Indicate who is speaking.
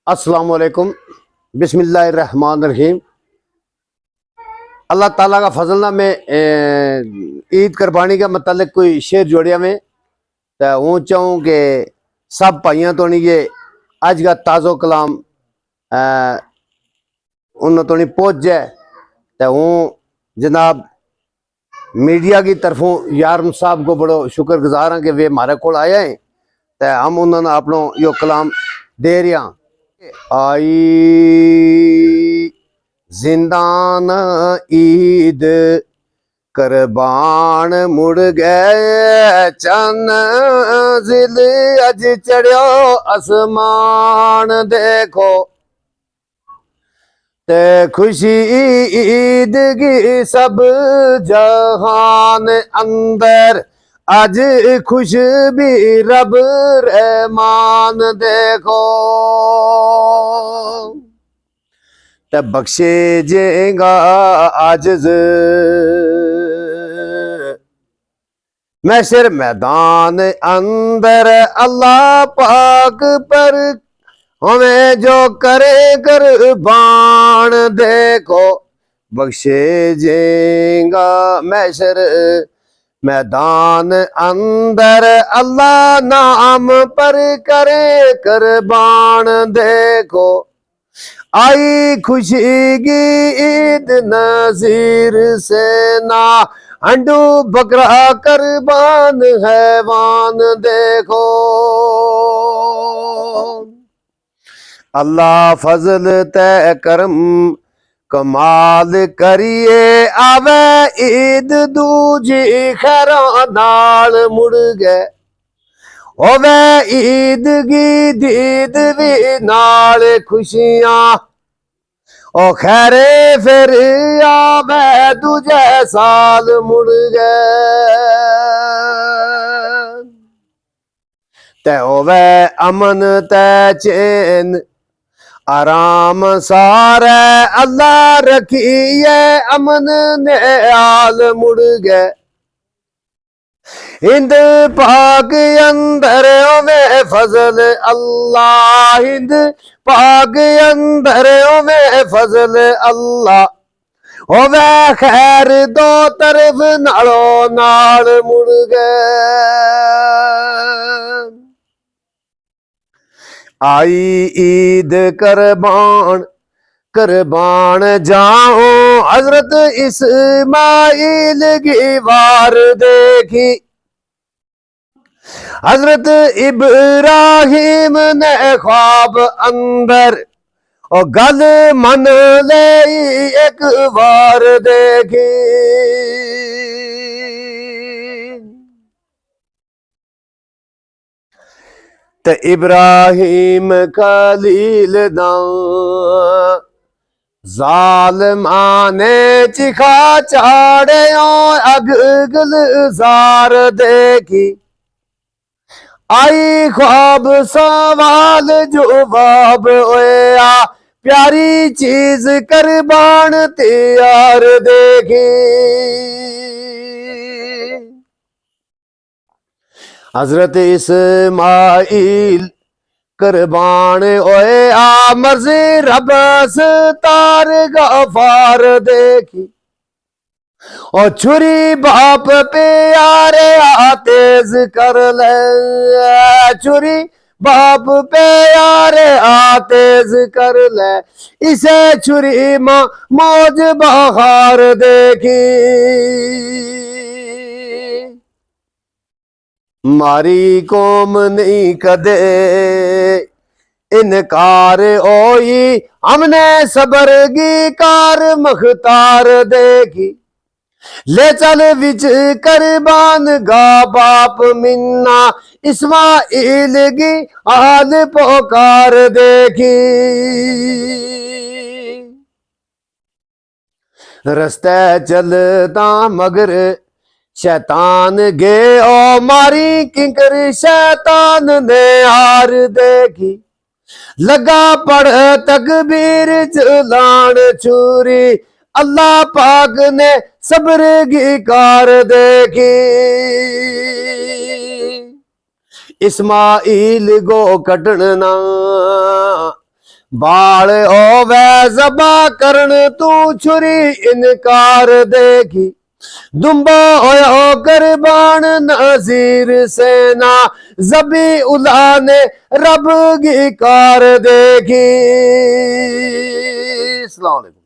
Speaker 1: अस्सलाम वालेकुम, बिस्मिल्लाहिर्रहमानिर्रहीम। अल्लाह ताला का फजल ना मैं ईद कुर्बानी के मतलब कोई शेर जोड़िया में तो हूँ चाहूँ कि सब भाइयों तो नहीं ये अज का ताज़ो कलाम उन तो नहीं पहुँच जाए तो हूँ जनाब मीडिया की तरफों यार साहब को बड़ो शुक्रगुजार हाँ कि वे हमारे को आए हैं तो हम उन्होंने अपनों यो कलाम दे रहे हैं। आई जिंदान ईद कुर्बान मुड़ गए चन जिल अज चढ़ियो आसमान देखो ते खुशी ईद की सब जहान अंदर आज खुश भी रब रहमान देखो ते बख्शे जेगा आजिज महशर मैदान अंदर अल्लाह पाक पर हमें जो करे कुर्बान देखो बख्शे जेगा महशर मैदान अंदर अल्लाह नाम पर करे कुर्बान देखो आई खुशी की ईद नजीर से ना अंडू बकरा कुर्बान हैवान देखो अल्लाह फजल तय करम कमाल करिए आवे ईद दूजी खैरा नाल मुड़ गए होवे ईद की दीद भी नाल खुशियां ओ खैरे फिर आवे दूजे साल मुड़ गए ते होवे अमन ते चैन आराम सारे अल्लाह रखिए अमन ने आल मुड़ गए हिंद पाक अंदर में फजल अल्लाह हिंद पाक अंदर में फजल अल्लाह होवे खैर दो तरफ नालो नाल मुड़ गए आई ईद कुर्बान कुर्बान जाओ हजरत इस्माइल की वार देखी हजरत इब्राहिम ने ख्वाब अंदर और गल मन ले एक बार देखी ते इब्राहिम खलील दां जालमा ने चिखा चाड़े अग गुलजार देखी आई ख्वाब सवाल जवाब होया प्यारी चीज कुर्बान तैयार देखी हजरत इस्माइल कुर्बान ओए आ मर्जी रबस तार गफार देखी और छुरी बाप पे यारे तेज कर ले छुरी बाप पे यारे तेज कर ले इसे छुरी माँ मौज बहार देखी मारी कौम नहीं कदे इनकार होई हमने सबर की कार मख्तार देखी ले चल विच कुर्बान गा बाप मिन्ना इस्माइल की हाल पुकार देखी रस्ते चलता मगर शैतान गे ओ मारी किंकर शैतान ने हार देखी लगा पढ़ तकबीर चलान छुरी अल्लाह पाक ने सब्र की कार देखी इस्माइल गो कटना बाल होवे ज़बा करन तू छुरी इनकार देगी दुम्बा होया कुर्बान नजीर सेना जबी उला ने रब की कार देखी। अस्सलाम वालेकुम।